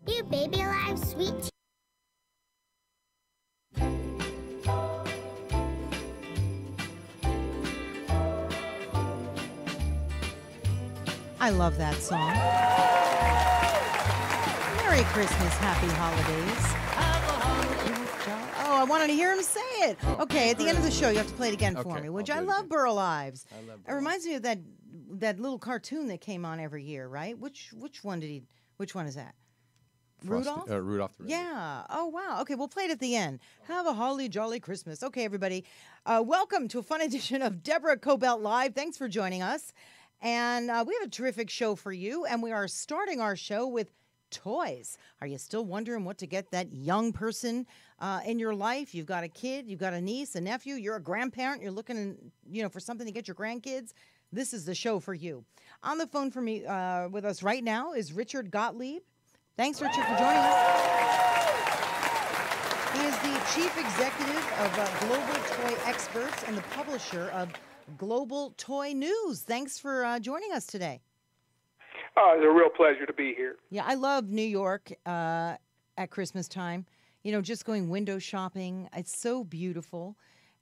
You baby alive, sweet. I love that song. Merry Christmas, happy holidays. Oh, I wanted to hear him say it. Okay, at the end of the show, you have to play it again for me, which I love Burl Lives. It reminds me of that little cartoon that came on every year, right? Which one is that? Rudolph? Rudolph the Red-Nosed. Yeah. Oh, wow. Okay, we'll play it at the end. Have a holly jolly Christmas. Okay, everybody. Welcome to a fun edition of Deborah Kobylt Live. Thanks for joining us. And we have a terrific show for you, and we are starting our show with toys. Are you still wondering what to get that young person in your life? You've got a kid, you've got a niece, a nephew, you're a grandparent, you're looking for something to get your grandkids. This is the show for you. On the phone for me with us right now is Richard Gottlieb. Thanks, Richard, for joining us. He is the chief executive of Global Toy Experts and the publisher of Global Toy News. Thanks for joining us today. Oh, it's a real pleasure to be here. Yeah, I love New York at Christmas time. Just going window shopping. It's so beautiful.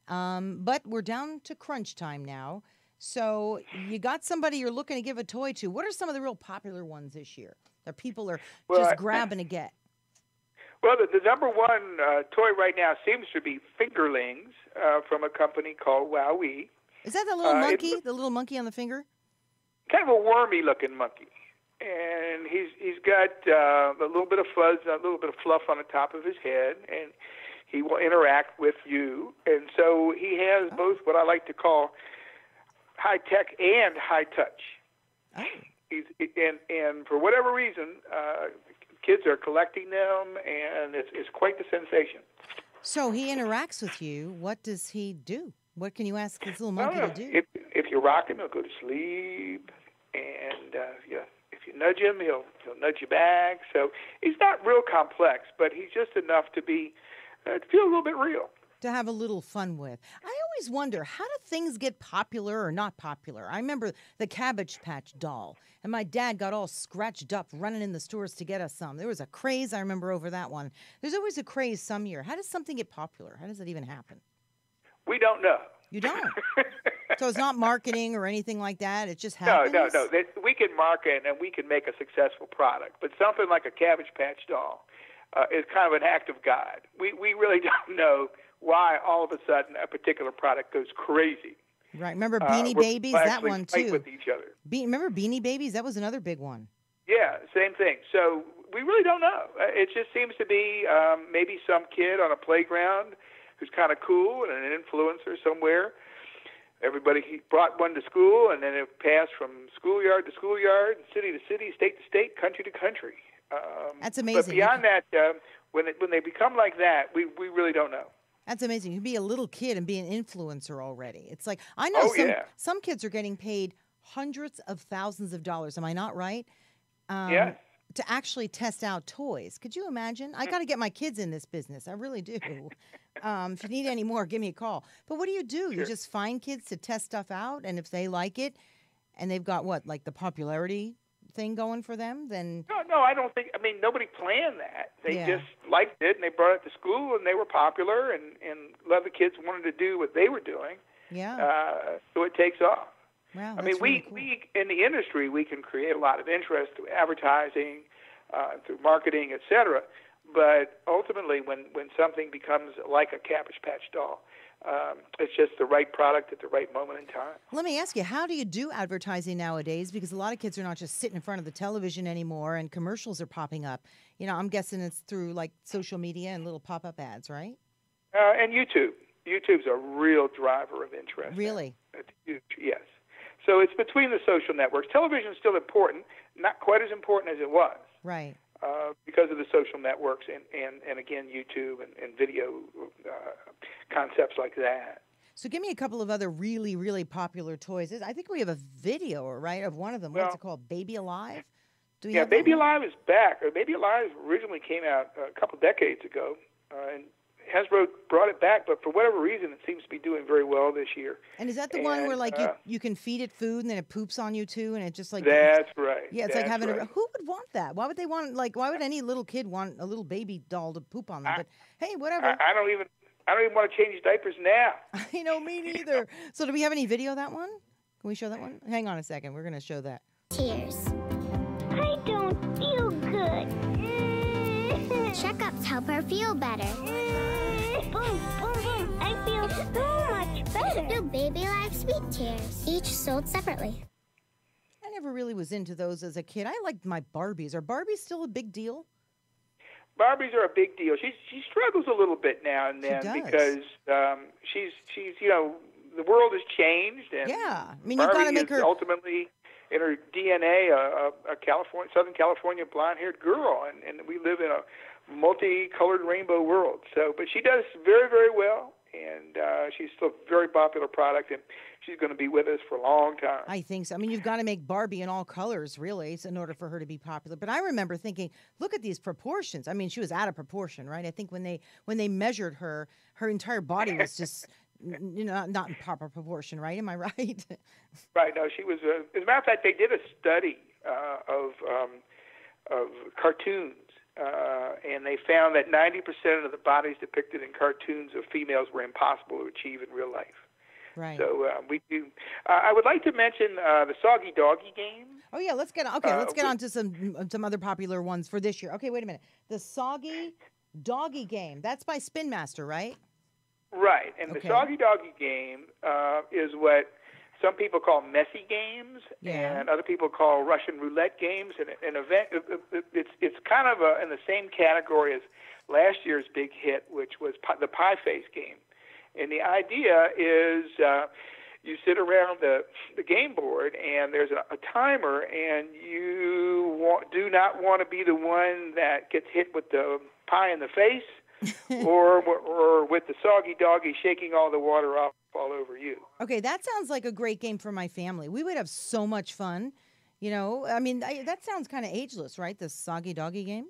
But we're down to crunch time now. So you got somebody you're looking to give a toy to. What are some of the real popular ones this year that people are just grabbing to get? Well, the number one toy right now seems to be fingerlings from a company called Wowee. Is that the little monkey? The little monkey on the finger? Kind of a wormy-looking monkey. And he's got a little bit of fuzz, a little bit of fluff on the top of his head, and he will interact with you. And so he has both what I like to call high-tech and high-touch. Oh. And for whatever reason, kids are collecting them, and it's quite the sensation. So he interacts with you. What does he do? What can you ask this little monkey to do? If you rock him, he'll go to sleep, and if you nudge him, he'll nudge you back. So he's not real complex, but he's just enough to feel a little bit real. To have a little fun with. I always wonder, how do things get popular or not popular? I remember the Cabbage Patch doll, and my dad got all scratched up running in the stores to get us some. There was a craze, I remember, over that one. There's always a craze some year. How does something get popular? How does that even happen? We don't know. You don't? So it's not marketing or anything like that? It just happens? No. We can market and we can make a successful product, but something like a Cabbage Patch doll is kind of an act of God. We really don't know why all of a sudden a particular product goes crazy. Right. Remember Beanie Babies? That one, too. Fight with each other. Remember Beanie Babies? That was another big one. Yeah, same thing. So we really don't know. It just seems to be maybe some kid on a playground who's kind of cool and an influencer somewhere. He brought one to school, and then it passed from schoolyard to schoolyard, city to city, state to state, country to country. That's amazing. But beyond that, when they become like that, we really don't know. That's amazing. You can be a little kid and be an influencer already. It's like, I know some kids are getting paid hundreds of thousands of dollars. Am I not right? Yes. To actually test out toys. Could you imagine? I got to get my kids in this business. I really do. If you need any more, give me a call. But what do? Sure. You just find kids to test stuff out, and if they like it, and they've got like the popularity thing going for them, then... No, I don't think... I mean, nobody planned that. They just liked it, and they brought it to school, and they were popular, and a lot of the kids wanted to do what they were doing. Yeah. So it takes off. Wow, I mean, really cool. we in the industry, we can create a lot of interest through advertising, through marketing, et cetera. But ultimately, when something becomes like a Cabbage Patch doll, it's just the right product at the right moment in time. Let me ask you, how do you do advertising nowadays? Because a lot of kids are not just sitting in front of the television anymore, and commercials are popping up. I'm guessing it's through like social media and little pop-up ads, right? And YouTube. YouTube's a real driver of interest. Really? It's huge, yes. So it's between the social networks. Television is still important, not quite as important as it was. Right. Because of the social networks and again, YouTube and video concepts like that. So give me a couple of other really, really popular toys. I think we have a video, right, of one of them. Well, What's it called? Baby Alive? Baby Alive is back. Baby Alive originally came out a couple decades ago, Hasbro brought it back, but for whatever reason, it seems to be doing very well this year. And is that the one where like you can feed it food and then it poops on you too, and it just like that's right. Yeah, it's that's like having right. who would want that? Why would they want why would any little kid want a little baby doll to poop on them? But hey, whatever. I don't even want to change diapers now. I know, me neither. So do we have any video of that one? Can we show that one? Hang on a second. We're going to show that. Tears. I don't feel good. Checkups help her feel better. Boom, boom, boom. I feel so much better. New Baby Life Sweet Tears. Each sold separately. I never really was into those as a kid. I liked my Barbies. Are Barbies still a big deal? Barbies are a big deal. She struggles a little bit now and then because she's the world has changed, and yeah, I mean Barbie you've got to make her ultimately in her DNA a Southern California blonde-haired girl, and we live in a multicolored rainbow world. So, but she does very, very well, and she's still a very popular product, and she's going to be with us for a long time. I think so. I mean, you've got to make Barbie in all colors, really, in order for her to be popular. But I remember thinking, look at these proportions. I mean, she was out of proportion, right? I think when they measured her entire body was just not in proper proportion, right? Am I right? Right. No, she was. As a matter of fact, they did a study of cartoons. And they found that 90% of the bodies depicted in cartoons of females were impossible to achieve in real life. Right. So we do. I would like to mention the Soggy Doggy game. Oh yeah, let's get on. Okay, let's get on to some other popular ones for this year. Okay, wait a minute. The Soggy Doggy game. That's by Spin Master, right? Right. And the Soggy Doggy game is what some people call messy games, and other people call Russian roulette games. And an event, it's kind of in the same category as last year's big hit, which was the Pie Face game. And the idea is you sit around the game board, and there's a timer, and you do not want to be the one that gets hit with the pie in the face or with the Soggy Doggy shaking all the water off all over you. Okay, that sounds like a great game for my family. We would have so much fun. You know, I mean, that sounds kind of ageless, right? The Soggy Doggy game?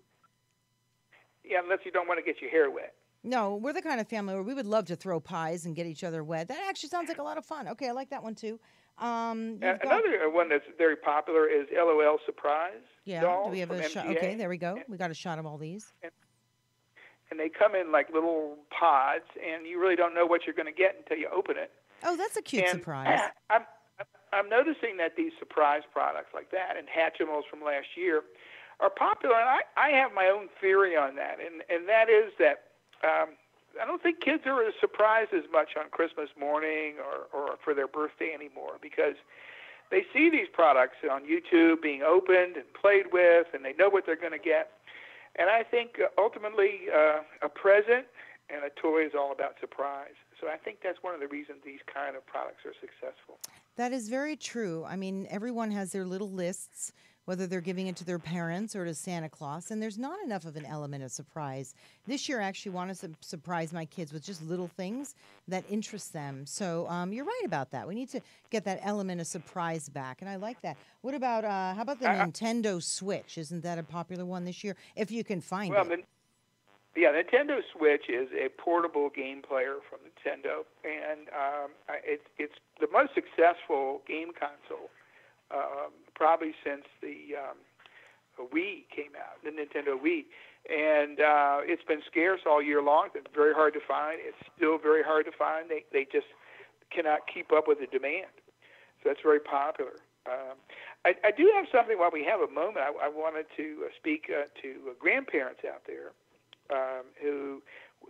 Yeah, unless you don't want to get your hair wet. No, we're the kind of family where we would love to throw pies and get each other wet. That actually sounds like a lot of fun. Okay, I like that one too. Another one that's very popular is LOL Surprise. Yeah, dolls do we have a shot? Okay, there we go. We got a shot of all these. And they come in like little pods, and you really don't know what you're going to get until you open it. Oh, that's a cute surprise. I'm noticing that these surprise products like that and Hatchimals from last year are popular, and I have my own theory on that, and that is that I don't think kids are as surprised as much on Christmas morning or for their birthday anymore, because they see these products on YouTube being opened and played with, and they know what they're going to get. And I think ultimately a present and a toy is all about surprise. So I think that's one of the reasons these kind of products are successful. That is very true. I mean, everyone has their little lists, whether they're giving it to their parents or to Santa Claus, and there's not enough of an element of surprise. This year I actually want to surprise my kids with just little things that interest them. So you're right about that. We need to get that element of surprise back, and I like that. What about, how about the Nintendo Switch? Isn't that a popular one this year, if you can find it? Yeah, Nintendo Switch is a portable game player from Nintendo, and it's the most successful game console probably since the Wii came out, the Nintendo Wii. And it's been scarce all year long. It's been very hard to find. It's still very hard to find. They just cannot keep up with the demand. So that's very popular. I do have something, while we have a moment, I wanted to speak to grandparents out there who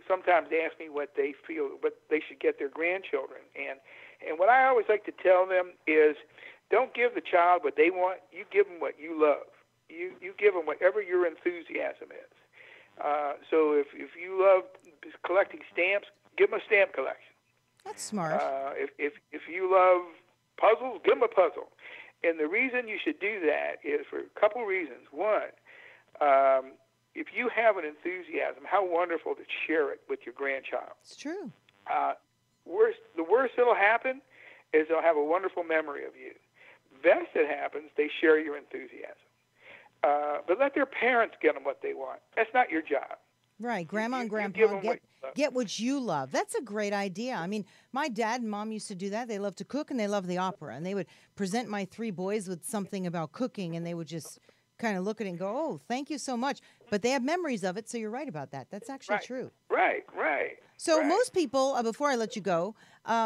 sometimes ask me what they feel, what they should get their grandchildren. And what I always like to tell them is, don't give the child what they want. You give them what you love. You give them whatever your enthusiasm is. So if you love collecting stamps, give them a stamp collection. That's smart. If you love puzzles, give them a puzzle. And the reason you should do that is for a couple reasons. One, if you have an enthusiasm, how wonderful to share it with your grandchild. It's true. The worst that'll happen is they'll have a wonderful memory of you. Best that happens, they share your enthusiasm. But let their parents get them what they want. That's not your job. Right, Grandma and You Grandpa give them what you love. get what you love. That's a great idea. I mean, my dad and mom used to do that. They love to cook and they love the opera, and they would present my three boys with something about cooking, and they would just kind of look at it and go, "Oh, thank you so much." But they have memories of it, so you're right about that. That's actually Right, true. right. So most people, before I let you go,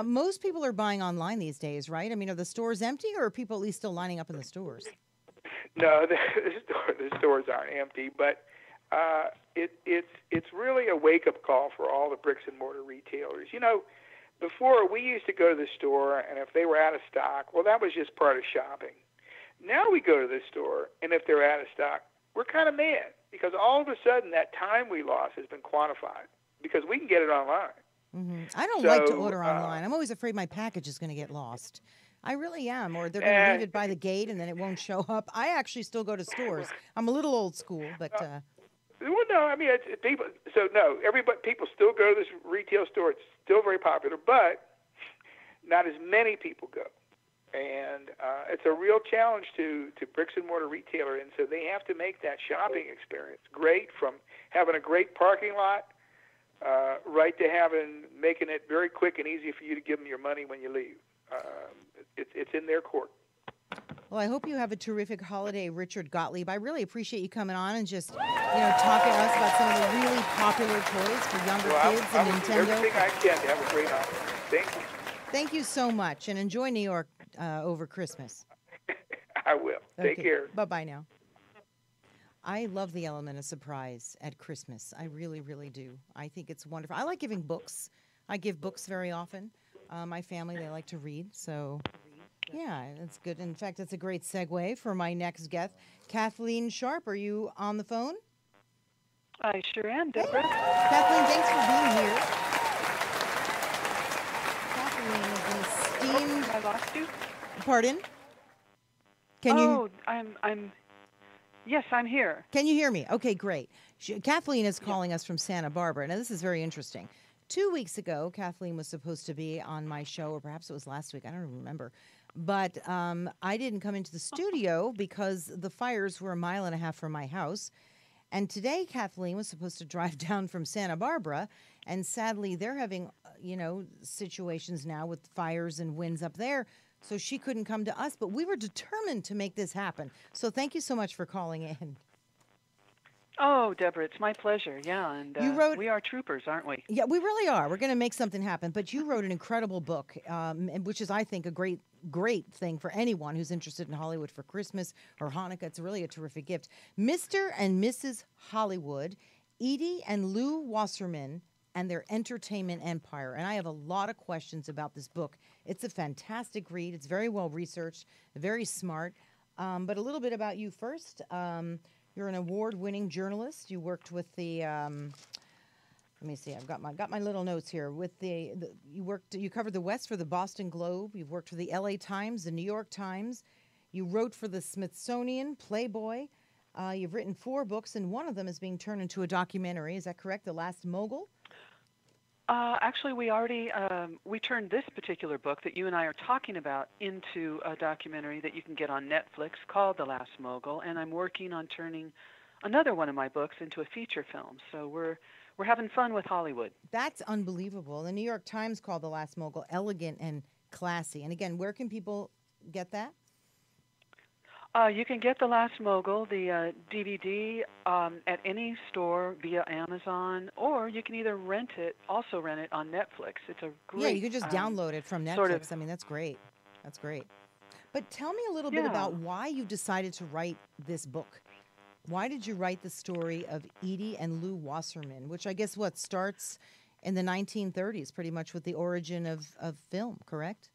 most people are buying online these days, right? I mean, are the stores empty, or are people at least still lining up in the stores? No, the stores aren't empty, but it's really a wake-up call for all the bricks and mortar retailers. You know, before we used to go to the store, and if they were out of stock, well, that was just part of shopping. Now we go to the store, and if they're out of stock, we're kind of mad because all of a sudden that time we lost has been quantified because we can get it online. Mm-hmm. I don't like to order online. I'm always afraid my package is going to get lost. I really am, or they're going to leave it by the gate and then it won't show up. I actually still go to stores. I'm a little old school, but well, no, I mean, it's people. So no, people still go to this retail store. It's still very popular, but not as many people go, and it's a real challenge to bricks and mortar retailer. And so they have to make that shopping experience great, from having a great parking lot, right to making it very quick and easy for you to give them your money when you leave. It's in their court. Well, I hope you have a terrific holiday, Richard Gottlieb. I really appreciate you coming on and just, talking to us about some of the really popular toys for younger kids and Nintendo. Do everything I can to have a great holiday. Thank you. Thank you so much, and enjoy New York over Christmas. I will. Take care. Bye-bye now. I love the element of surprise at Christmas. I really, really do. I think it's wonderful. I like giving books. I give books very often. My family, they like to read, so yeah, that's good. In fact, that's a great segue for my next guest. Kathleen Sharp, are you on the phone? I sure am, Deborah. Hey. Kathleen, thanks for being here. Kathleen is an esteemed... I lost you? Pardon? Yes, I'm here. Can you hear me? Okay, great. Kathleen is calling us from Santa Barbara. Now, this is very interesting. 2 weeks ago, Kathleen was supposed to be on my show, or perhaps it was last week. I don't remember. But I didn't come into the studio because the fires were 1.5 miles from my house. And today, Kathleen was supposed to drive down from Santa Barbara. And sadly, they're having, situations now with fires and winds up there. So she couldn't come to us. But we were determined to make this happen. So thank you so much for calling in. Oh, Deborah, it's my pleasure. Yeah, and we are troopers, aren't we? Yeah, we really are. We're going to make something happen. But you wrote an incredible book, which is, I think, a great thing for anyone who's interested in Hollywood for Christmas or Hanukkah. It's really a terrific gift. Mr. and Mrs. Hollywood, Edie and Lou Wasserman and Their Entertainment Empire. And I have a lot of questions about this book. It's a fantastic read. It's very well researched, very smart. But a little bit about you first. You're an award-winning journalist. You worked with the, let me see, I've got my little notes here. With you covered the West for the Boston Globe. You've worked for the LA Times, the New York Times. You wrote for the Smithsonian, Playboy. You've written 4 books, and one of them is being turned into a documentary. Is that correct? The Last Mogul? Actually, we turned this particular book that you and I are talking about into a documentary that you can get on Netflix called The Last Mogul, and I'm working on turning another one of my books into a feature film. So we're having fun with Hollywood. That's unbelievable. The New York Times called The Last Mogul elegant and classy. And again, where can people get that? You can get The Last Mogul, the DVD, at any store via Amazon, or you can either rent it on Netflix. It's a great... Yeah, you can just download it from Netflix. I mean, that's great. That's great. But tell me a little bit about why you decided to write this book. Why did you write the story of Edie and Lou Wasserman, which I guess starts in the 1930s, pretty much with the origin of film, correct?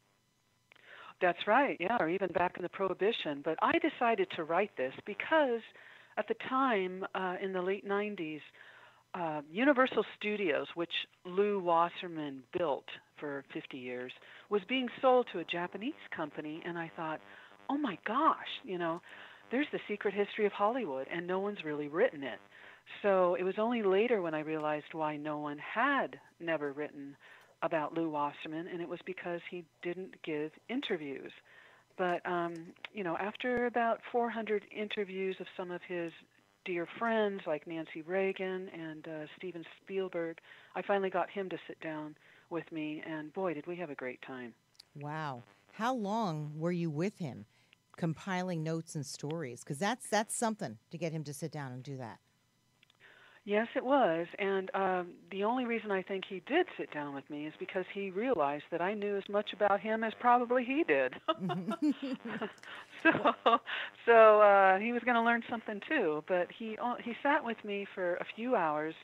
That's right, yeah, or even back in the Prohibition. But I decided to write this because at the time, in the late 90s, Universal Studios, which Lou Wasserman built for 50 years, was being sold to a Japanese company, and I thought, oh my gosh, there's the secret history of Hollywood, and no one's really written it. So it was only later when I realized why no one had never written about Lou Wasserman, and it was because he didn't give interviews. But, after about 400 interviews of some of his dear friends like Nancy Reagan and Steven Spielberg. I finally got him to sit down with me, and boy, did we have a great time. Wow. How long were you with him, compiling notes and stories? Because that's something to get him to sit down and do that. Yes, it was. And the only reason I think he did sit down with me is because he realized that I knew as much about him as probably he did. So he was going to learn something too. But he sat with me for a few hours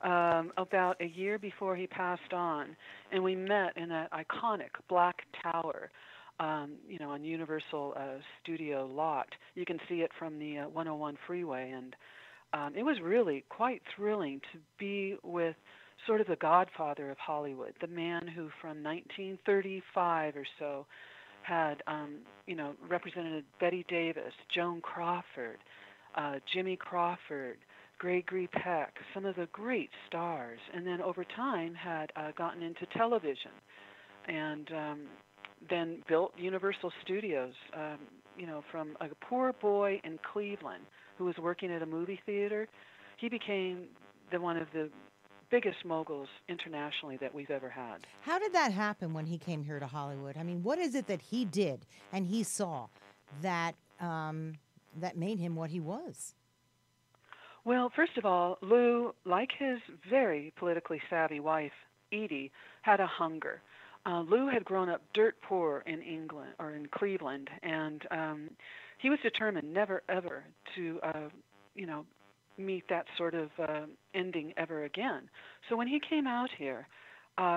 about a year before he passed on, and we met in that iconic black tower, on Universal Studio lot. You can see it from the 101 freeway, and it was really quite thrilling to be with sort of the godfather of Hollywood, the man who from 1935 or so had, represented Betty Davis, Joan Crawford, Jimmy Crawford, Gregory Peck, some of the great stars, and then over time had gotten into television and then built Universal Studios, from a poor boy in Cleveland who was working at a movie theater. He became one of the biggest moguls internationally that we've ever had. How did that happen when he came here to Hollywood? I mean, what is it that he did and he saw that that made him what he was? Well, first of all, Lou, like his very politically savvy wife, Edie, had a hunger. Lou had grown up dirt poor in England or in Cleveland, and he was determined never ever to, meet that sort of ending ever again. So when he came out here,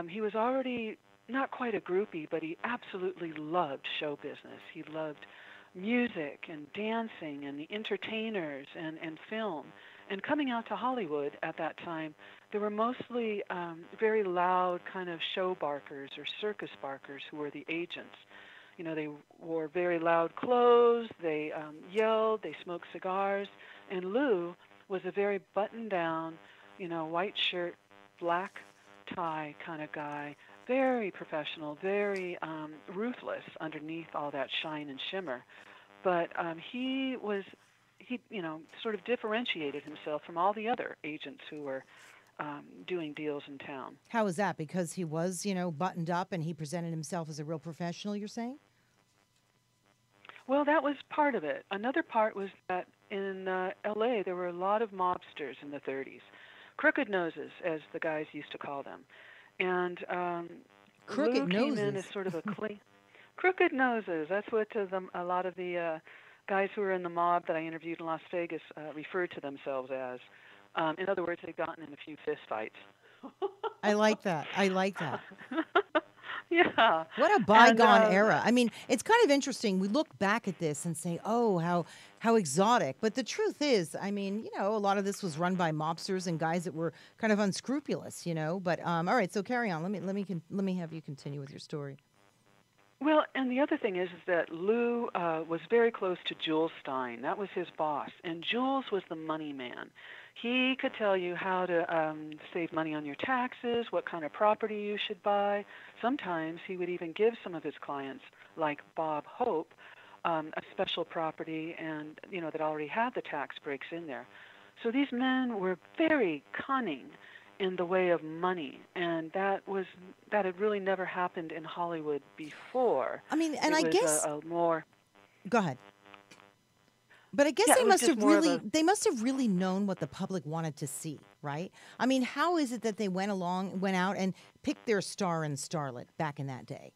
he was already not quite a groupie, but he absolutely loved show business. He loved music and dancing and the entertainers and film. And coming out to Hollywood at that time, there were mostly very loud kind of show barkers or circus barkers who were the agents. They wore very loud clothes, they yelled, they smoked cigars, and Lou was a very buttoned-down, white shirt, black tie kind of guy, very professional, very ruthless underneath all that shine and shimmer. But he sort of differentiated himself from all the other agents who were doing deals in town. How was that? Because he was, buttoned up and he presented himself as a real professional, you're saying? Well, that was part of it. Another part was that in L.A. there were a lot of mobsters in the 30s, crooked noses, as the guys used to call them. And crooked Lou noses came in as sort of a clean... Crooked noses. That's what a lot of the guys who were in the mob that I interviewed in Las Vegas referred to themselves as. In other words, they'd gotten in a few fist fights. I like that. Yeah. What a bygone era. I mean, it's kind of interesting. We look back at this and say, oh, how exotic. But the truth is, I mean, a lot of this was run by mobsters and guys that were kind of unscrupulous, But all right, so carry on. Let me have you continue with your story. Well, and the other thing is that Lou was very close to Jules Stein. That was his boss. And Jules was the money man. He could tell you how to save money on your taxes, what kind of property you should buy. Sometimes he would even give some of his clients, like Bob Hope, a special property and that already had the tax breaks in there. So these men were very cunning in the way of money, and that had really never happened in Hollywood before. I mean, and I guess a more. Go ahead. But I guess they must have really known what the public wanted to see, right? I mean, how is it that they went out and picked their star and starlet back in that day?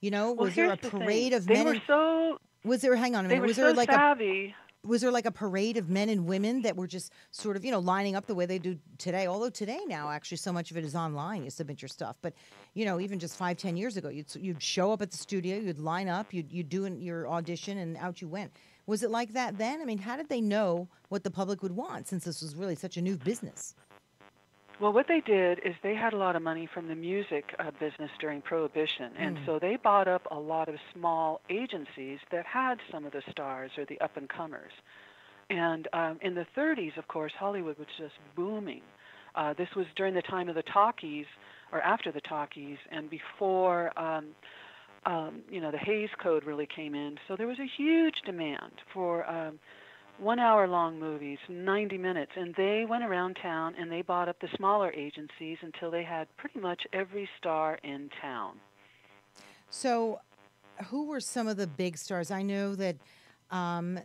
Was there a parade of men? Hang on a minute. Was there like savvy. Was there like a parade of men and women that were just sort of, lining up the way they do today? Although today now, actually, so much of it is online. You submit your stuff. But, even just 5-10 years ago, you'd show up at the studio, you'd line up, you'd do your audition, and out you went. Was it like that then? I mean, how did they know what the public would want since this was really such a new business? Well, what they did is they had a lot of money from the music business during Prohibition, and so they bought up a lot of small agencies that had some of the stars or the up-and-comers. And in the 30s, of course, Hollywood was just booming. This was during the time of the talkies, or after the talkies, and before the Hays Code really came in. So there was a huge demand for 1-hour-long movies, 90 minutes, and they went around town and they bought up the smaller agencies until they had pretty much every star in town. So, who were some of the big stars? I know that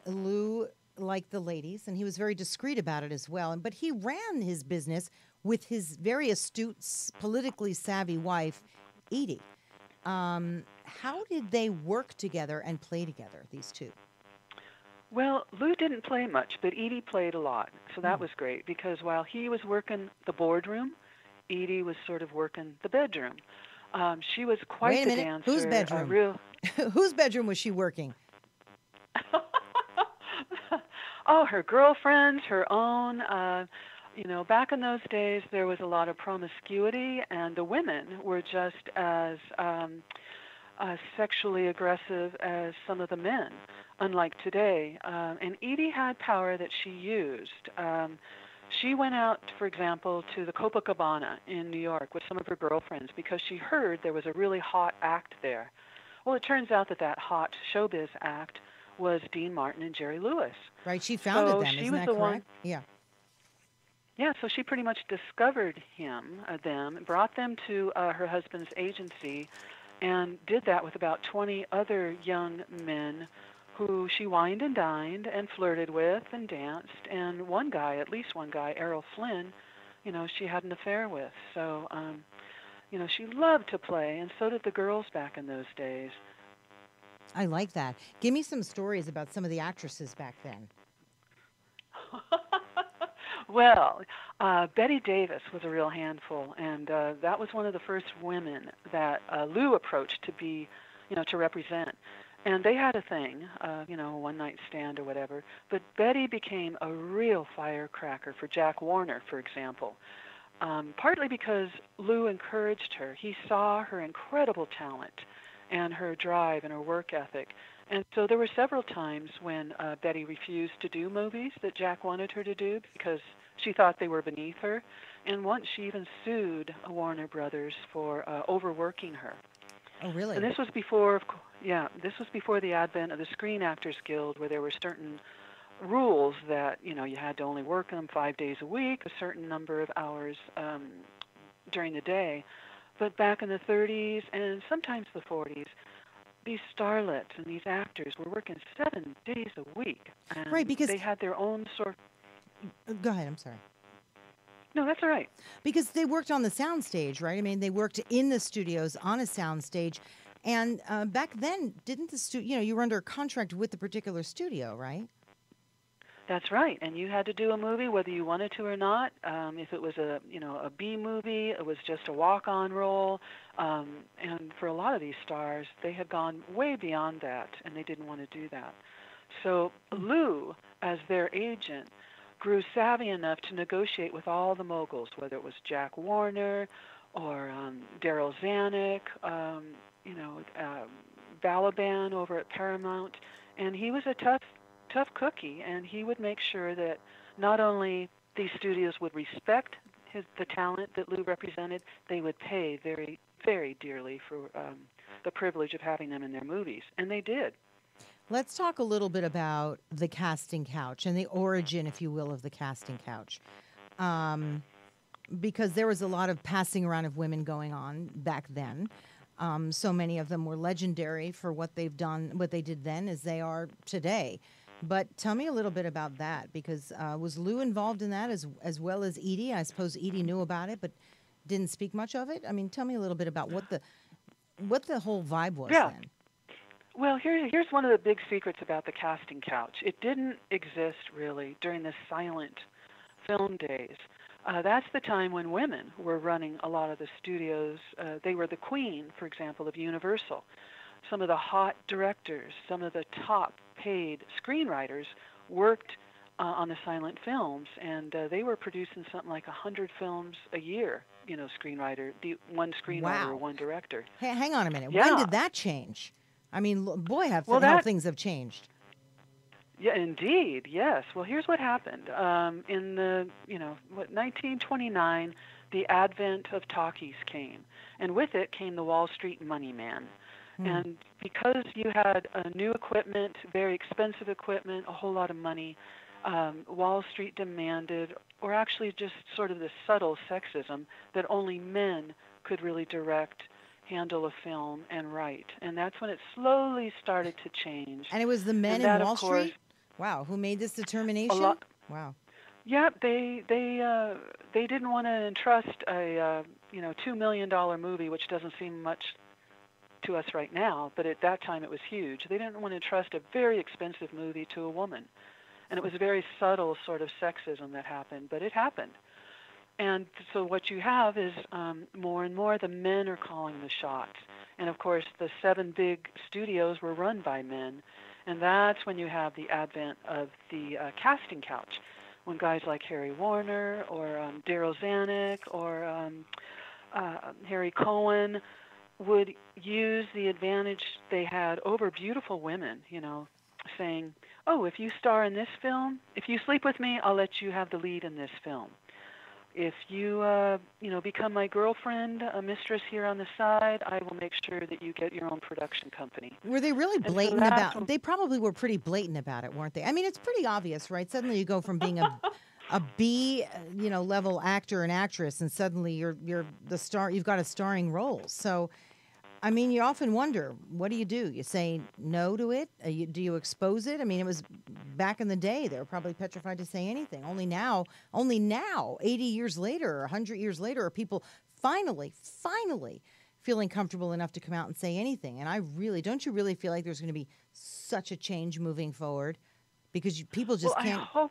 Lou liked the ladies, and he was very discreet about it as well. But he ran his business with his very astute, politically savvy wife, Edie. How did they work together and play together, these two? Well, Lou didn't play much, but Edie played a lot. So that was great because while he was working the boardroom, Edie was sort of working the bedroom. She was quite Wait a the minute. dancer. Whose bedroom? Whose bedroom was she working? Oh, her girlfriends, her own. Back in those days, there was a lot of promiscuity, and the women were just as sexually aggressive as some of the men, unlike today. And Edie had power that she used. She went out, for example, to the Copacabana in New York with some of her girlfriends because she heard there was a really hot act there. Well, it turns out that hot showbiz act was Dean Martin and Jerry Lewis. Right, she founded them, isn't that correct? Yeah. Yeah, so she pretty much discovered them, brought them to her husband's agency, and did that with about 20 other young men who she wined and dined and flirted with and danced. And one guy, at least one guy, Errol Flynn, she had an affair with. So, she loved to play, and so did the girls back in those days. I like that. Give me some stories about some of the actresses back then. Well, Betty Davis was a real handful, and that was one of the first women that Lou approached to be, to represent. And they had a thing, a one-night stand or whatever. But Betty became a real firecracker for Jack Warner, for example, partly because Lou encouraged her. He saw her incredible talent and her drive and her work ethic. And so there were several times when Betty refused to do movies that Jack wanted her to do because she thought they were beneath her. And once she even sued Warner Brothers for overworking her. Oh, really? And this was before, the advent of the Screen Actors Guild, where there were certain rules that, you had to only work them 5 days a week, a certain number of hours during the day. But back in the 30s and sometimes the 40s, these starlets and these actors were working 7 days a week. And right, because they had their own sort. Go ahead, I'm sorry. No, that's all right. Because they worked on the soundstage, right? I mean, they worked in the studios on a soundstage. And back then, didn't the studio, you were under a contract with the particular studio, right? That's right, and you had to do a movie whether you wanted to or not. If it was a B movie, it was just a walk-on role. And for a lot of these stars, they had gone way beyond that, and they didn't want to do that. So Lou, as their agent, grew savvy enough to negotiate with all the moguls, whether it was Jack Warner or Daryl Zanuck, Balaban over at Paramount, and he was a tough cookie, and he would make sure that not only these studios would respect the talent that Lou represented, they would pay very, very dearly for the privilege of having them in their movies, and they did. Let's talk a little bit about the casting couch and the origin, if you will, of the casting couch. Because there was a lot of passing around of women going on back then. So many of them were legendary for what they've done, what they did then as they are today. But tell me a little bit about that, because was Lou involved in that as well as Edie? I suppose Edie knew about it, but didn't speak much of it. I mean, tell me a little bit about what the whole vibe was then. Well, here's one of the big secrets about the casting couch. It didn't exist really during the silent film days. That's the time when women were running a lot of the studios. They were the queen, for example, of Universal. Some of the hot directors, some of the top paid screenwriters worked on the silent films, and they were producing something like 100 films a year, one screenwriter Wow. or one director. Hey, hang on a minute. Yeah. When did that change? I mean, boy, how things have changed. Yeah, indeed, yes. Well, here's what happened. In the, 1929, the advent of talkies came, and with it came the Wall Street money man. And because you had new equipment, very expensive equipment, a whole lot of money, Wall Street demanded, or actually just sort of this subtle sexism that only men could really direct, handle a film, and write. And that's when it slowly started to change. And it was the men and in Wall Street? Wow, who made this determination? Wow. Yeah, they didn't want to entrust a $2 million movie, which doesn't seem much to us right now, but at that time it was huge. They didn't want to entrust a very expensive movie to a woman. And it was a very subtle sort of sexism that happened, but it happened. And so what you have is more and more the men are calling the shots. And of course, the 7 big studios were run by men. And that's when you have the advent of the casting couch, when guys like Harry Warner or Daryl Zanuck or Harry Cohen would use the advantage they had over beautiful women, saying, oh, if you star in this film, if you sleep with me, I'll let you have the lead in this film. If you, become my girlfriend, a mistress here on the side, I will make sure that you get your own production company. Were they really blatant about? They probably were pretty blatant about it, weren't they? I mean, it's pretty obvious, right? Suddenly you go from being a B, level actor and actress, and suddenly you're the star. You've got a starring role. So, I mean, you often wonder, what do? You say no to it? Do you expose it? I mean, it was back in the day, they were probably petrified to say anything. Only now, 80 years later, or 100 years later, are people finally feeling comfortable enough to come out and say anything. And don't you really feel like there's going to be such a change moving forward? Because people just can't. Go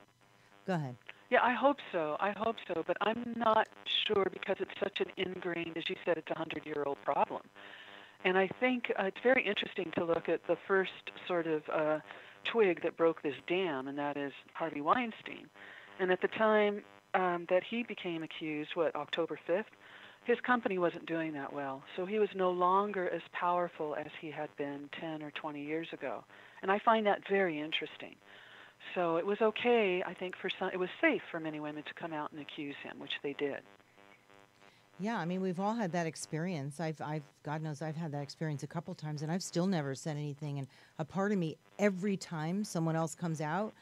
ahead. Yeah, I hope so. But I'm not sure, because it's such an ingrained, as you said, it's a 100-year-old problem. And I think it's very interesting to look at the first sort of twig that broke this dam, and that is Harvey Weinstein. And at the time that he became accused, October 5th, his company wasn't doing that well. So he was no longer as powerful as he had been 10 or 20 years ago. And I find that very interesting. So it was okay, I think, it was safe for many women to come out and accuse him, which they did. Yeah, I mean, we've all had that experience. God knows I've had that experience a couple times, and I've still never said anything. And a part of me, every time someone else comes out,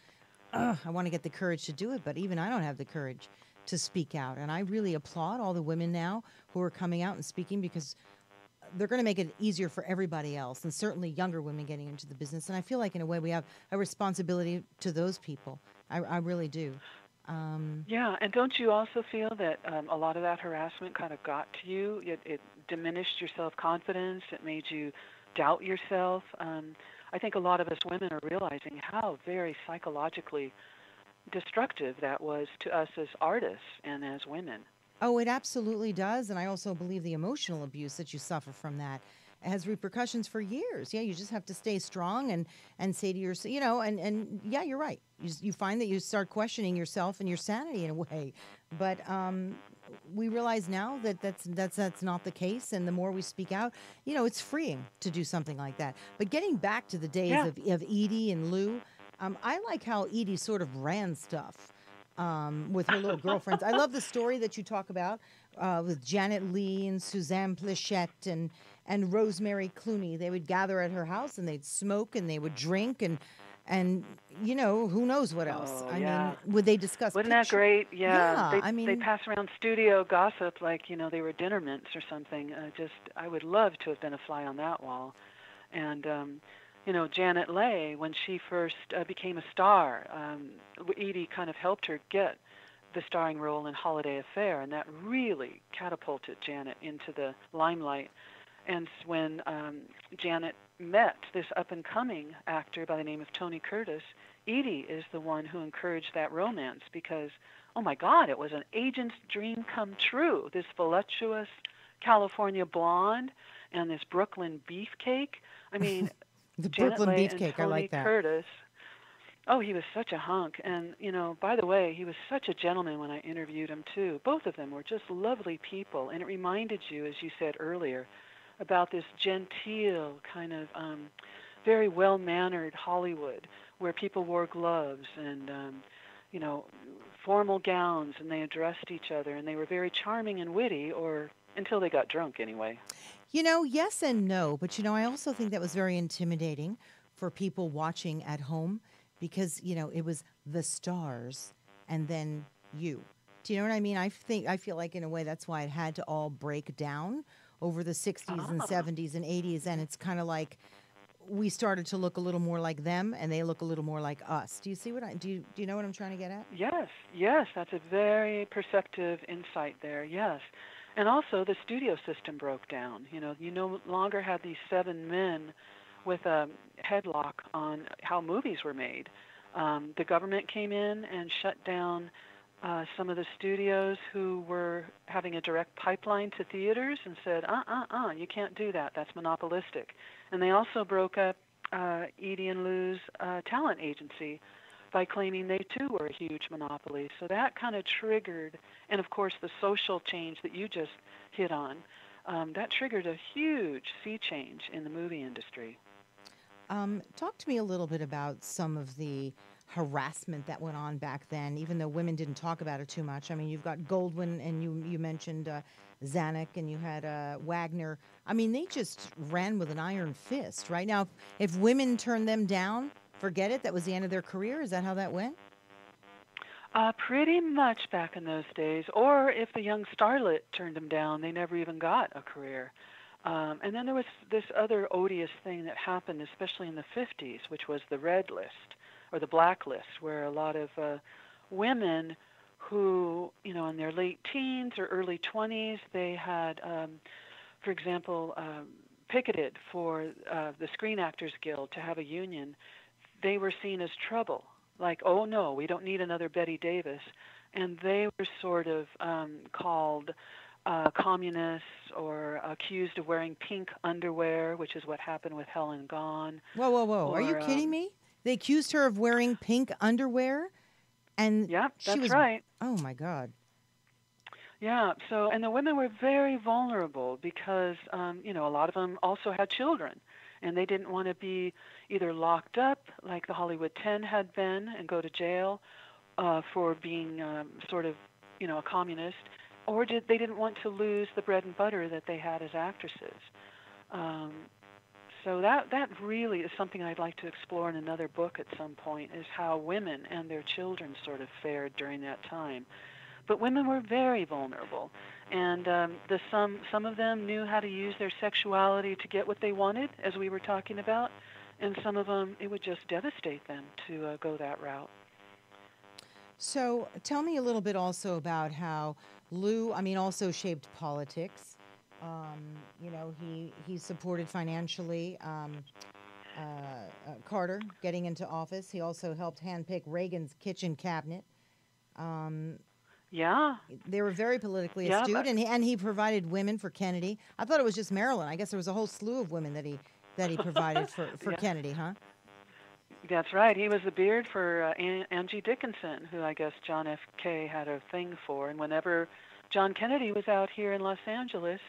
I want to get the courage to do it, but even I don't have the courage to speak out. And I really applaud all the women now who are coming out and speaking, because they're going to make it easier for everybody else, and certainly younger women getting into the business. And I feel like, in a way, we have a responsibility to those people. I really do. Yeah, and don't you also feel that a lot of that harassment kind of got to you? It diminished your self-confidence. It made you doubt yourself. I think a lot of us women are realizing how very psychologically destructive that was to us as artists and as women. Oh, it absolutely does. And I also believe the emotional abuse that you suffer from that has repercussions for years. Yeah, you just have to stay strong and say to yourself, and yeah, you're right. You find that you start questioning yourself and your sanity in a way. But we realize now that that's not the case. And the more we speak out, it's freeing to do something like that. But getting back to the days of Edie and Lou, I like how Edie sort of ran stuff with her little girlfriends. I love the story that you talk about with Janet Leigh and Suzanne Plachette and Rosemary Clooney. They would gather at her house and they'd smoke and they would drink and who knows what else. I mean, would they discuss? Wouldn't that great? Yeah. They pass around studio gossip like they were dinner mints or something. I would love to have been a fly on that wall. And Janet Leigh, when she first became a star, Edie kind of helped her get the starring role in Holiday Affair, and that really catapulted Janet into the limelight. And when Janet met this up-and-coming actor by the name of Tony Curtis, Edie is the one who encouraged that romance because, oh my God, it was an agent's dream come true. This voluptuous California blonde and this Brooklyn beefcake. I mean, the Janet Brooklyn Leigh beefcake, and Tony I like that. Curtis. Oh, he was such a hunk. And, by the way, he was such a gentleman when I interviewed him, too. Both of them were just lovely people. And it reminded you, as you said earlier, about this genteel kind of very well-mannered Hollywood where people wore gloves and, formal gowns, and they addressed each other, and they were very charming and witty, or until they got drunk anyway. Yes and no, but I also think that was very intimidating for people watching at home because, it was the stars and then you. Do you know what I mean? I feel like in a way that's why it had to all break down over the 60s and 70s and 80s, and it's kind of like we started to look a little more like them and they look a little more like us. Do you see do you know what I'm trying to get at? Yes, that's a very perceptive insight there. Yes. And also the studio system broke down. You no longer had these 7 men with a headlock on how movies were made. The government came in and shut down some of the studios who were having a direct pipeline to theaters and said, you can't do that. That's monopolistic. And they also broke up Edie and Lou's talent agency by claiming they too were a huge monopoly. So that kind of triggered, and of course the social change that you just hit on, that triggered a huge sea change in the movie industry. Talk to me a little bit about some of the harassment that went on back then, even though women didn't talk about it too much. I mean, you've got Goldwyn, and you mentioned Zanuck, and you had Wagner. I mean, they just ran with an iron fist. Right now, if women turned them down, forget it. That was the end of their career. Is that how that went? Pretty much back in those days. Or if the young starlet turned them down, they never even got a career. And then there was this other odious thing that happened, especially in the 50s, which was the red list or the black list, where a lot of women who, in their late teens or early 20s, they had, for example, picketed for the Screen Actors Guild to have a union. They were seen as trouble, like, oh no, we don't need another Betty Davis. And they were sort of called communists or accused of wearing pink underwear, which is what happened with Helen Gone. Whoa. Or, are you kidding me? They accused her of wearing pink underwear? And yeah, that's right. Oh, my God. Yeah, so, and the women were very vulnerable because, a lot of them also had children. And they didn't want to be either locked up like the Hollywood 10 had been and go to jail for being sort of, a communist, or they didn't want to lose the bread and butter that they had as actresses. So that really is something I'd like to explore in another book at some point, is how women and their children sort of fared during that time. But women were very vulnerable, and some of them knew how to use their sexuality to get what they wanted, as we were talking about, and some of them, it would just devastate them to go that route. So tell me a little bit also about how Lou, also shaped politics. He supported financially Carter getting into office. He also helped handpick Reagan's kitchen cabinet. Yeah. They were very politically astute, and he provided women for Kennedy. I thought it was just Marilyn. I guess there was a whole slew of women that he provided for Kennedy, huh? That's right. He was the beard for Angie Dickinson, who I guess John F. K. had a thing for. And whenever John Kennedy was out here in Los Angeles,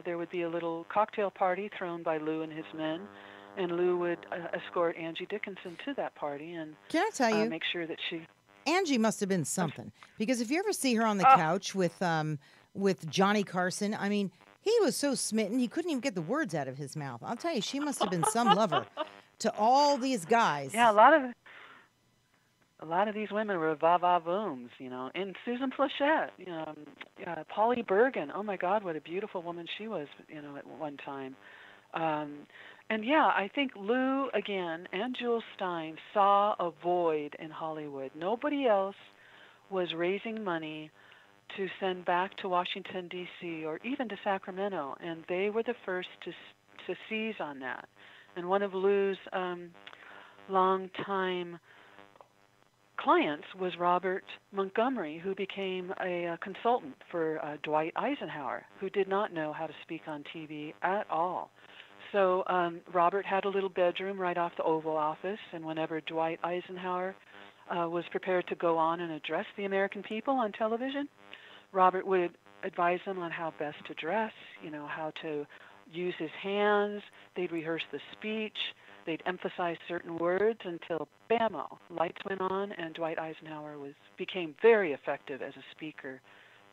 there would be a little cocktail party thrown by Lou and his men, and Lou would escort Angie Dickinson to that party and can I tell you, make sure that she... Angie must have been something, because if you ever see her on the couch with Johnny Carson, he was so smitten he couldn't even get the words out of his mouth. I'll tell you, she must have been some lover to all these guys. Yeah, a lot of these women were va-va-booms, And Susan Plachette, Polly Bergen. Oh my God, what a beautiful woman she was, at one time. And yeah, I think Lou, again, and Jules Stein saw a void in Hollywood. Nobody else was raising money to send back to Washington, D.C., or even to Sacramento, and they were the first to seize on that. And one of Lou's long-time clients was Robert Montgomery, who became a consultant for Dwight Eisenhower, who did not know how to speak on TV at all. So Robert had a little bedroom right off the Oval Office, and whenever Dwight Eisenhower was prepared to go on and address the American people on television, Robert would advise them on how best to dress, how to use his hands. They'd rehearse the speech. They'd emphasize certain words until, bammo, lights went on, and Dwight Eisenhower became very effective as a speaker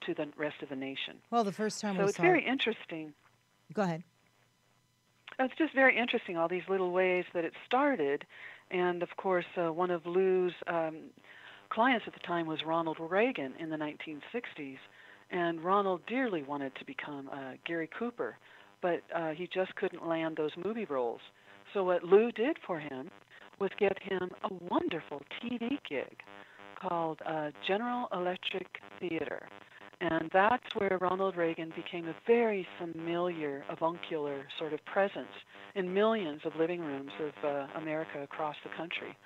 to the rest of the nation. Well, the first time so we it's saw very interesting. Go ahead. It's just very interesting, all these little ways that it started. And, of course, one of Lou's clients at the time was Ronald Reagan in the 1960s. And Ronald dearly wanted to become Gary Cooper, but he just couldn't land those movie roles. So what Lou did for him was get him a wonderful TV gig called General Electric Theater. And that's where Ronald Reagan became a very familiar, avuncular sort of presence in millions of living rooms of America across the country.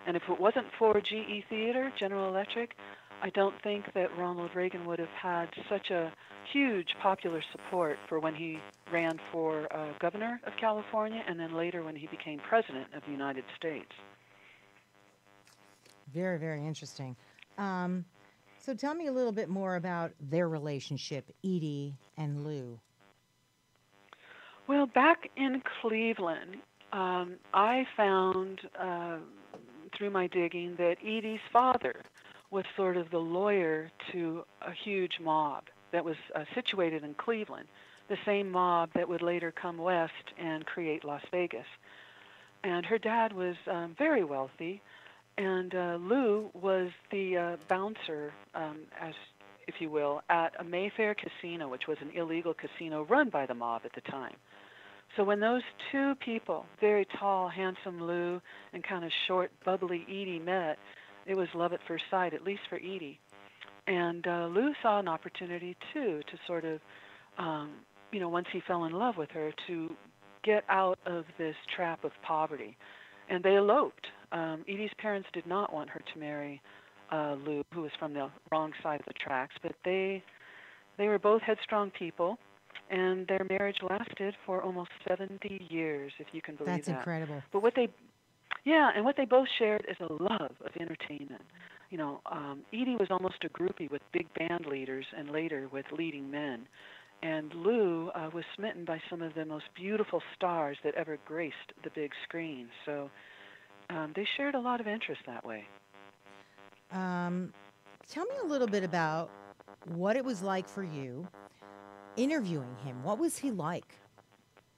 And if it wasn't for GE Theater, General Electric, I don't think that Ronald Reagan would have had such a huge popular support for when he ran for governor of California and then later when he became president of the United States. Very, very interesting. So tell me a little bit more about their relationship, Edie and Lou. Well, back in Cleveland, I found through my digging that Edie's father was sort of the lawyer to a huge mob that was situated in Cleveland, the same mob that would later come west and create Las Vegas. And her dad was very wealthy, and Lou was the bouncer, as if you will, at a Mayfair casino, which was an illegal casino run by the mob at the time. So when those two people, very tall, handsome Lou and kind of short, bubbly Edie met, it was love at first sight, at least for Edie. And Lou saw an opportunity, too, to sort of, once he fell in love with her, to get out of this trap of poverty. And they eloped. Edie's parents did not want her to marry Lou, who was from the wrong side of the tracks, but they were both headstrong people, and their marriage lasted for almost 70 years, if you can believe that. That's incredible. But what they both shared is a love of entertainment. Edie was almost a groupie with big band leaders and later with leading men. And Lou was smitten by some of the most beautiful stars that ever graced the big screen. So they shared a lot of interest that way. Tell me a little bit about what it was like for you interviewing him. What was he like?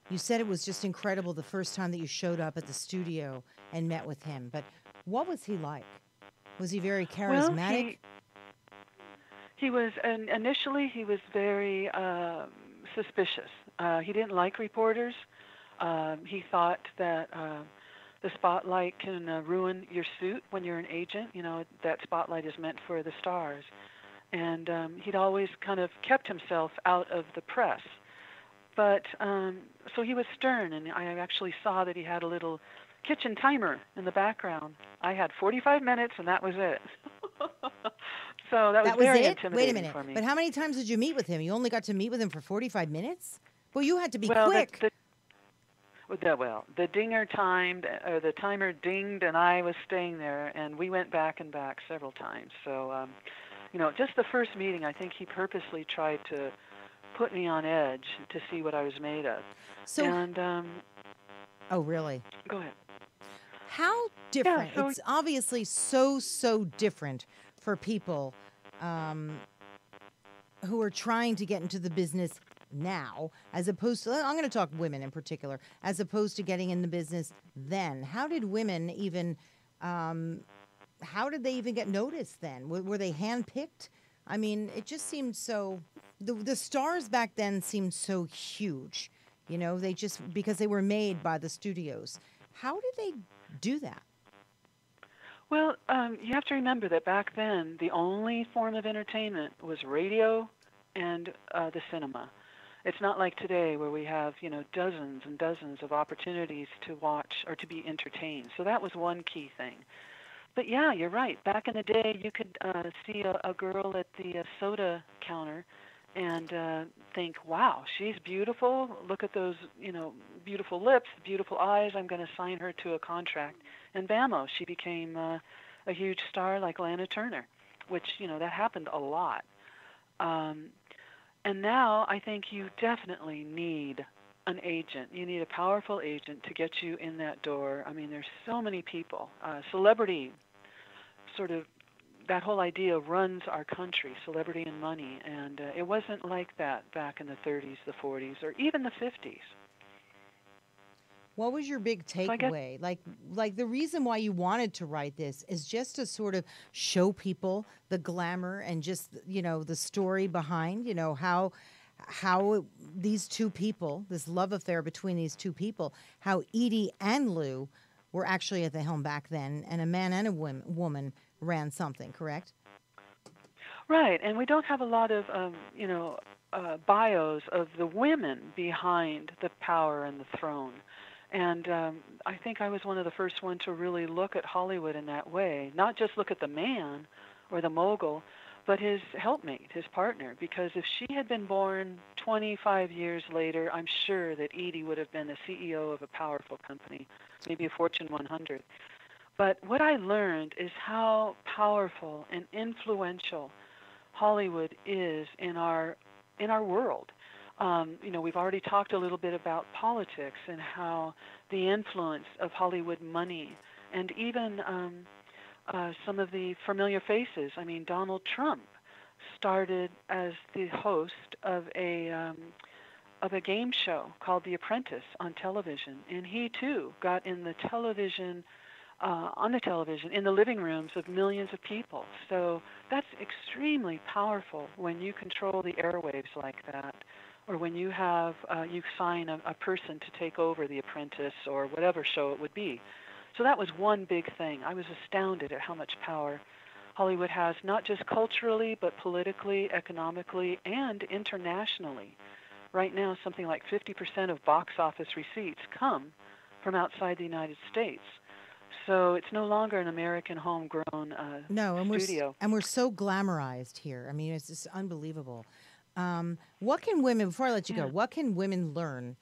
You said it was just incredible the first time that you showed up at the studio and met with him, but what was he like? Was he very charismatic? Well, he was, initially he was very suspicious. He didn't like reporters. He thought that the spotlight can ruin your suit when you're an agent. That spotlight is meant for the stars. And he'd always kind of kept himself out of the press. But so he was stern, and I actually saw that he had a little kitchen timer in the background. I had 45 minutes, and that was it. So that was very intimidating Wait a minute. for me. But how many times did you meet with him? You only got to meet with him for 45 minutes? Well, you had to be quick. The dinger timed, or the timer dinged, and I was staying there, and we went back and back several times. So, just the first meeting, I think he purposely tried to put me on edge to see what I was made of. So, oh, really? Go ahead. How different? Yeah, it's obviously so different for people who are trying to get into the business now, as opposed to, I'm going to talk women in particular, as opposed to getting in the business then. How did women even, how did they even get noticed then? Were they handpicked? I mean, it just seemed so, the stars back then seemed so huge, they just, because they were made by the studios. How did they do that? Well, you have to remember that back then, the only form of entertainment was radio and the cinema. It's not like today where we have, dozens and dozens of opportunities to watch or to be entertained. So that was one key thing. But yeah, you're right. Back in the day, you could see a girl at the soda counter and think, wow, she's beautiful. Look at those, beautiful lips, beautiful eyes. I'm going to sign her to a contract. And bammo, she became a huge star like Lana Turner, which, that happened a lot. And now I think you definitely need an agent. You need a powerful agent to get you in that door. I mean, there's so many people. Celebrity sort of that whole idea runs our country, celebrity and money, and it wasn't like that back in the 30s, the 40s, or even the 50s. What was your big takeaway? Like the reason why you wanted to write this is just to sort of show people the glamour and just, the story behind, how these two people, this love affair between these two people, how Edie and Lou were actually at the helm back then, and a man and a woman ran something, correct? Right, and we don't have a lot of, bios of the women behind the power and the throne. And I think I was one of the first ones to really look at Hollywood in that way, not just look at the man or the mogul, but his helpmate, his partner, because if she had been born 25 years later, I'm sure that Edie would have been the CEO of a powerful company, maybe a Fortune 100. But what I learned is how powerful and influential Hollywood is in our world. We've already talked a little bit about politics and how the influence of Hollywood money and even some of the familiar faces. I mean, Donald Trump started as the host of a game show called The Apprentice on television, and he too got in the television in the living rooms of millions of people. So that's extremely powerful when you control the airwaves like that, or when you have you sign a person to take over The Apprentice or whatever show it would be. So that was one big thing. I was astounded at how much power Hollywood has, not just culturally, but politically, economically, and internationally. Right now, something like 50% of box office receipts come from outside the United States. So it's no longer an American homegrown studio. And we're so glamorized here. I mean, it's just unbelievable. What can women, before I let you go, what can women learn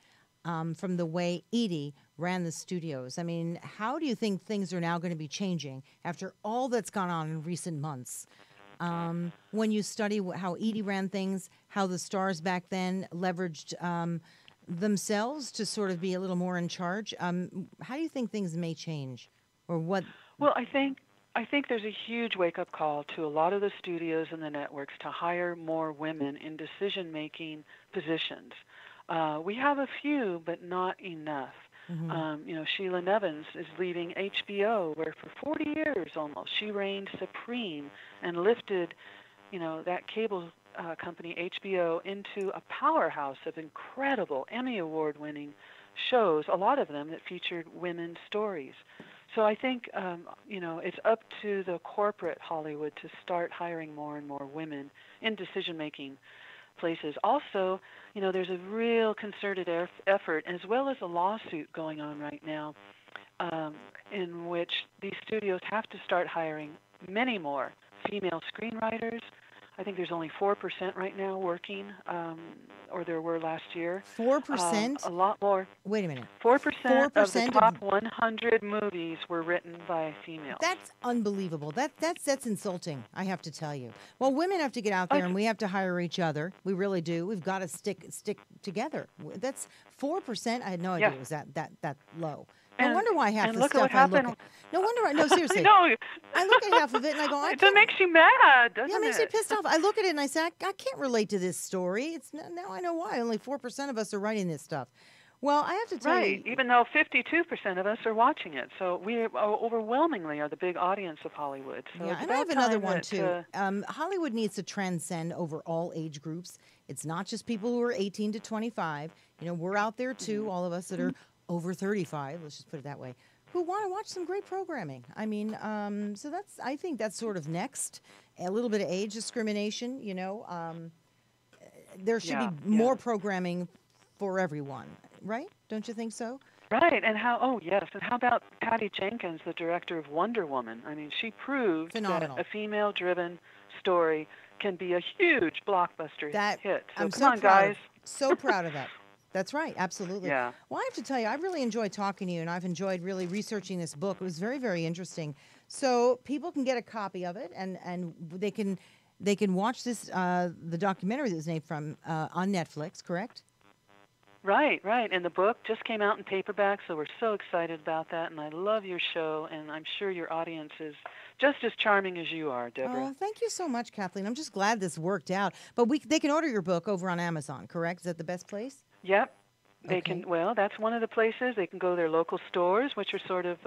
from the way Edie ran the studios? I mean, how do you think things are now going to be changing after all that's gone on in recent months? When you study how Edie ran things, how the stars back then leveraged themselves to sort of be a little more in charge, how do you think things may change? Or what? Well, I think there's a huge wake-up call to a lot of the studios and the networks to hire more women in decision-making positions. We have a few, but not enough. Mm-hmm. Sheila Nevins is leaving HBO, where for 40 years almost she reigned supreme and lifted, that cable company HBO into a powerhouse of incredible Emmy Award-winning shows, a lot of them that featured women's stories. So I think, it's up to the corporate Hollywood to start hiring more and more women in decision-making places. Also, there's a real concerted effort, as well as a lawsuit going on right now, in which these studios have to start hiring many more female screenwriters. I think there's only 4% right now working, or there were last year. 4%? A lot more. Wait a minute. 4% of the top 100 movies were written by females. That's unbelievable. That's insulting, I have to tell you. Well, women have to get out there and we have to hire each other. We really do. We've got to stick together. That's 4%. I had no idea it was that low. No wonder why half the stuff I look at. No wonder. No, seriously. No. I look at half of it and I go, That makes you mad, doesn't it? Yeah, it makes me pissed off. I look at it and I say, I can't relate to this story. Now I know why. Only 4% of us are writing this stuff. Well, I have to tell you. Right, even though 52% of us are watching it. So we overwhelmingly are the big audience of Hollywood. So yeah, and I have another one, too. Hollywood needs to transcend over all age groups. It's not just people who are 18 to 25. We're out there, too, all of us that are over 35, let's just put it that way, who want to watch some great programming. I mean, so I think that's sort of next. A little bit of age discrimination, there should be more programming for everyone, right? Don't you think so? Right, and how about Patty Jenkins, the director of Wonder Woman? I mean, she proved Phenomenal. That a female-driven story can be a huge blockbuster hit. So I'm come so on, proud guys. So proud of that. That's right, absolutely. Yeah. Well, I have to tell you, I've really enjoyed talking to you, and I've enjoyed really researching this book. It was very, very interesting. So people can get a copy of it, and they can watch this the documentary that was named from on Netflix, correct? Right. And the book just came out in paperback, so we're so excited about that, and I love your show, and I'm sure your audience is just as charming as you are, Deborah. Oh, thank you so much, Kathleen. I'm just glad this worked out. But they can order your book over on Amazon, correct? Is that the best place? Yep. They Okay. can. Well, that's one of the places. They can go to their local stores, which are sort of,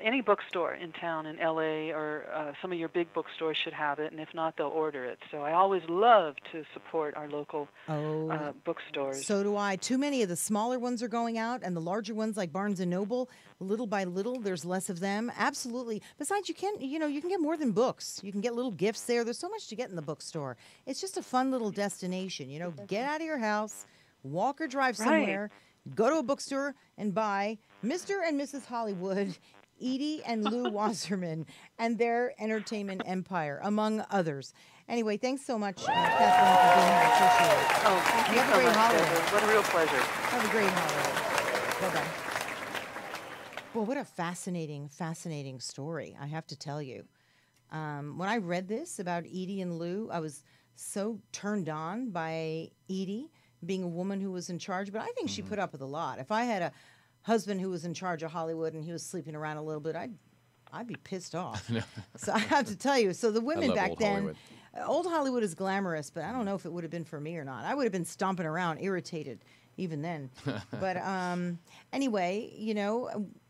any bookstore in town in L.A. or some of your big bookstores should have it, and if not, they'll order it. So I always love to support our local bookstores. So do I. Too many of the smaller ones are going out, and the larger ones like Barnes & Noble, little by little, there's less of them. Absolutely. Besides, you can get more than books. You can get little gifts there. There's so much to get in the bookstore. It's just a fun little destination. Get out of your house, walk or drive somewhere, go to a bookstore and buy Mr. and Mrs. Hollywood, Edie and Lou Wasserman, and their entertainment empire, among others. Anyway, thanks so much, Kathleen, for being here. I appreciate it. Oh, thank you Have a so great much, holiday. Deborah. What a real pleasure. Have a great holiday. Bye-bye. Well, what a fascinating story, I have to tell you. When I read this about Edie and Lou, I was so turned on by Edie being a woman who was in charge, but I think she put up with a lot. If I had a husband who was in charge of Hollywood and he was sleeping around a little bit, I'd be pissed off. So I have to tell you, so the women back then, old Hollywood is glamorous, but I don't know if it would have been for me or not. I would have been stomping around, irritated, even then. But anyway,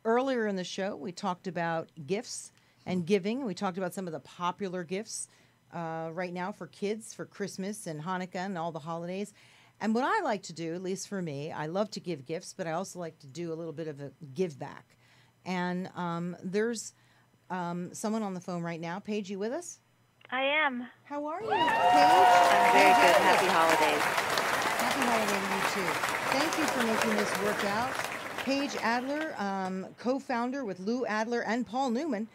earlier in the show, we talked about gifts and giving. We talked about some of the popular gifts right now for kids for Christmas and Hanukkah and all the holidays. And what I like to do, at least for me, I love to give gifts, but I also like to do a little bit of a give back. And there's someone on the phone right now. Paige, you with us? I am. How are you, Paige? I'm very good. Happy holidays. Happy holiday to you, too. Thank you for making this work out. Paige Adler, co-founder with Lou Adler and Paul Newman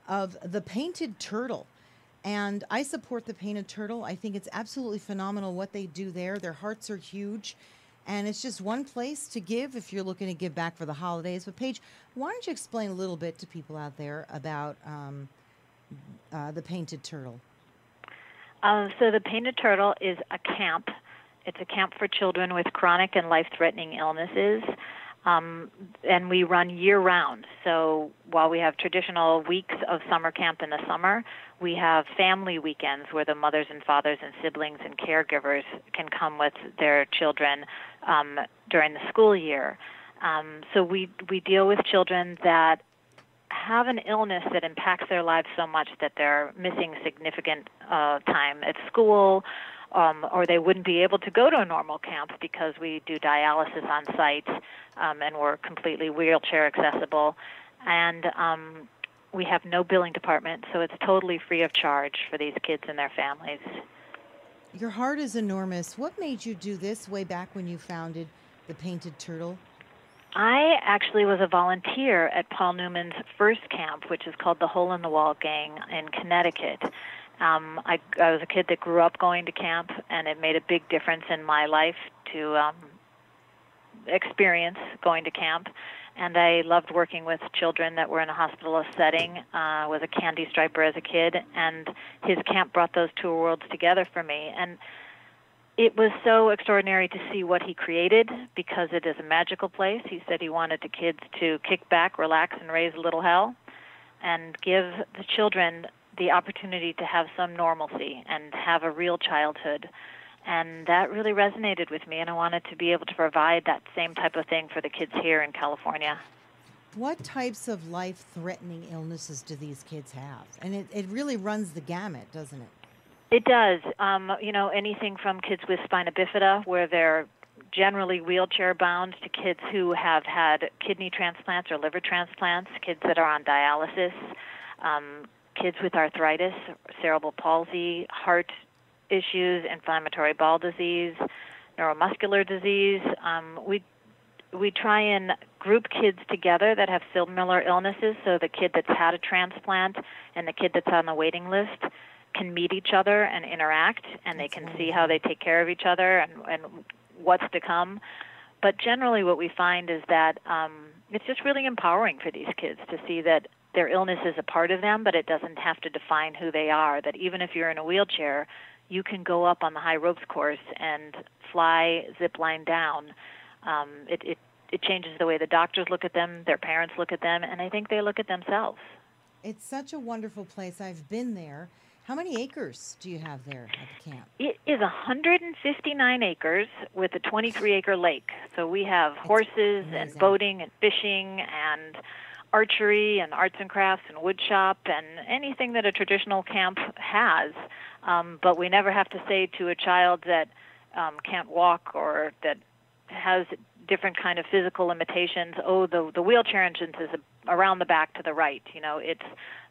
of The Painted Turtle. And I support The Painted Turtle. I think it's absolutely phenomenal what they do there. Their hearts are huge. And it's just one place to give if you're looking to give back for the holidays. But Paige, why don't you explain a little bit to people out there about The Painted Turtle? So The Painted Turtle is a camp. It's a camp for children with chronic and life-threatening illnesses. And we run year-round. So while we have traditional weeks of summer camp in the summer, we have family weekends where the mothers and fathers and siblings and caregivers can come with their children during the school year. So we deal with children that have an illness that impacts their lives so much that they're missing significant time at school, or they wouldn't be able to go to a normal camp because we do dialysis on site and we're completely wheelchair accessible. And we have no billing department, so it's totally free of charge for these kids and their families. Your heart is enormous. What made you do this way back when you founded The Painted Turtle? I actually was a volunteer at Paul Newman's first camp, which is called the Hole in the Wall Gang in Connecticut. I was a kid that grew up going to camp, and it made a big difference in my life to experience going to camp. And I loved working with children that were in a hospitalist setting. Was a candy striper as a kid, and his camp brought those two worlds together for me. And it was so extraordinary to see what he created because it is a magical place. He said he wanted the kids to kick back, relax, and raise a little hell, and give the children the opportunity to have some normalcy and have a real childhood. And that really resonated with me, and I wanted to be able to provide that same type of thing for the kids here in California. What types of life-threatening illnesses do these kids have? And it really runs the gamut, doesn't it? It does. Anything from kids with spina bifida, where they're generally wheelchair-bound, to kids who have had kidney transplants or liver transplants, kids that are on dialysis, kids with arthritis, cerebral palsy, heart issues, inflammatory bowel disease, neuromuscular disease. We try and group kids together that have similar illnesses, so the kid that's had a transplant and the kid that's on the waiting list can meet each other and interact, and they can see how they take care of each other and what's to come. But generally what we find is that it's just really empowering for these kids to see that their illness is a part of them, but it doesn't have to define who they are, that even if you're in a wheelchair, you can go up on the high ropes course and fly, zip line down. It changes the way the doctors look at them, their parents look at them, and I think they look at themselves. It's such a wonderful place. I've been there. How many acres do you have there at the camp? It is 159 acres with a 23-acre lake. So we have horses and boating and fishing and archery and arts and crafts and wood shop and anything that a traditional camp has. But we never have to say to a child that can't walk or that has different kind of physical limitations, the wheelchair entrance is around the back to the right.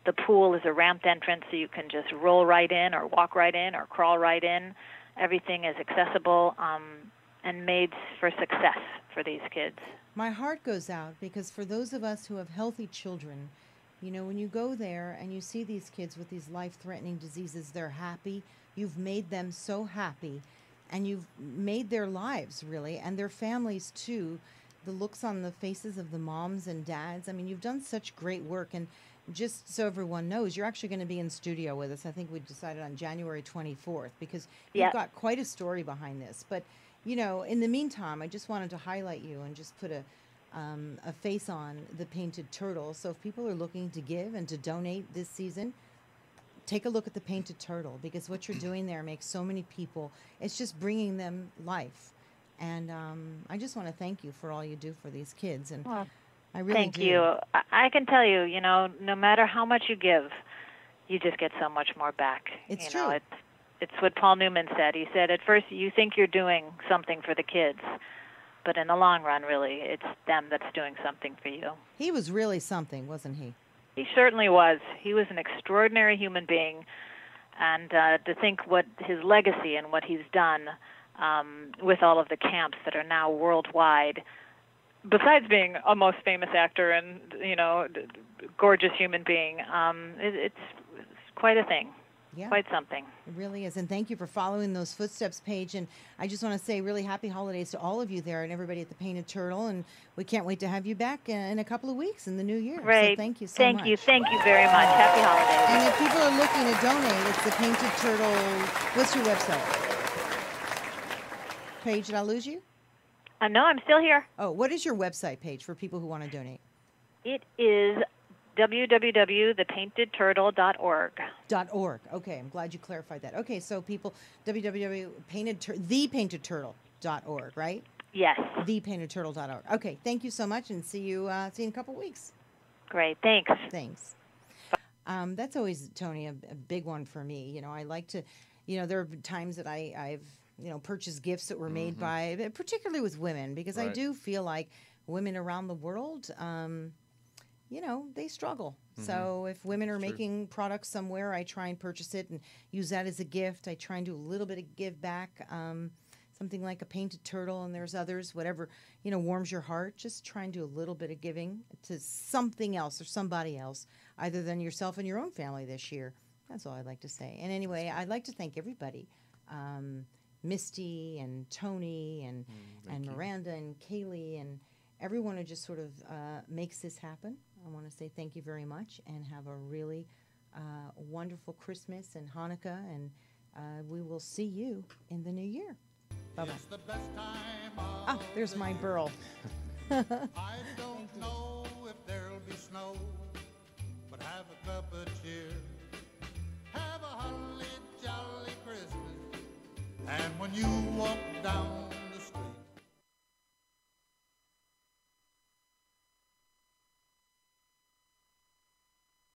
The pool is a ramped entrance, so you can just roll right in or walk right in or crawl right in. Everything is accessible and made for success for these kids. My heart goes out because for those of us who have healthy children, when you go there and you see these kids with these life-threatening diseases, they're happy. You've made them so happy, and you've made their lives, really, and their families, too. The looks on the faces of the moms and dads. I mean, you've done such great work, and just so everyone knows, you're actually going to be in studio with us. I think we decided on January 24th because you've got quite a story behind this. But, in the meantime, I just wanted to highlight you and just put a face on the Painted Turtle. So if people are looking to give and to donate this season, take a look at the Painted Turtle because what you're doing there makes so many people, it's just bringing them life. And I just want to thank you for all you do for these kids. And I really thank you. I can tell you, no matter how much you give, you just get so much more back. It's true. It's what Paul Newman said. He said, at first you think you're doing something for the kids, but in the long run, really, it's them that's doing something for you. He was really something, wasn't he? He certainly was. He was an extraordinary human being. And to think what his legacy and what he's done with all of the camps that are now worldwide, besides being a most famous actor and, gorgeous human being, it's quite a thing. Yeah. Quite something. It really is. And thank you for following those footsteps, Paige. And I just want to say really happy holidays to all of you there and everybody at the Painted Turtle. And we can't wait to have you back in a couple of weeks in the new year. Right. So thank you so much. Thank you very much. Happy holidays. And if people are looking to donate, it's the Painted Turtle. What's your website? Paige, did I lose you? No, I'm still here. Oh, what is your website, Paige, for people who want to donate? It is www.thepaintedturtle.org. .org. Okay, I'm glad you clarified that. Okay, so people, thepaintedturtle.org, right? Yes. Thepaintedturtle.org. Okay, thank you so much, and see you in a couple weeks. Great, thanks. Thanks. That's always, Tony, a big one for me. I like to, there are times that I've purchased gifts that were made by, particularly with women, because I do feel like women around the world, they struggle. So if women are making products somewhere, I try and purchase it and use that as a gift. I try and do a little bit of give back, something like a Painted Turtle, and there's others, whatever, warms your heart. Just try and do a little bit of giving to something else or somebody else, other than yourself and your own family this year. That's all I'd like to say. And anyway, I'd like to thank everybody, Misty and Tony and Miranda and Kaylee and everyone who just sort of makes this happen. I want to say thank you very much and have a really wonderful Christmas and Hanukkah, and we will see you in the new year. Bye-bye. Ah, there's my burl. I don't know if there'll be snow, but have a cup of cheer. Have a holly jolly Christmas, and when you walk down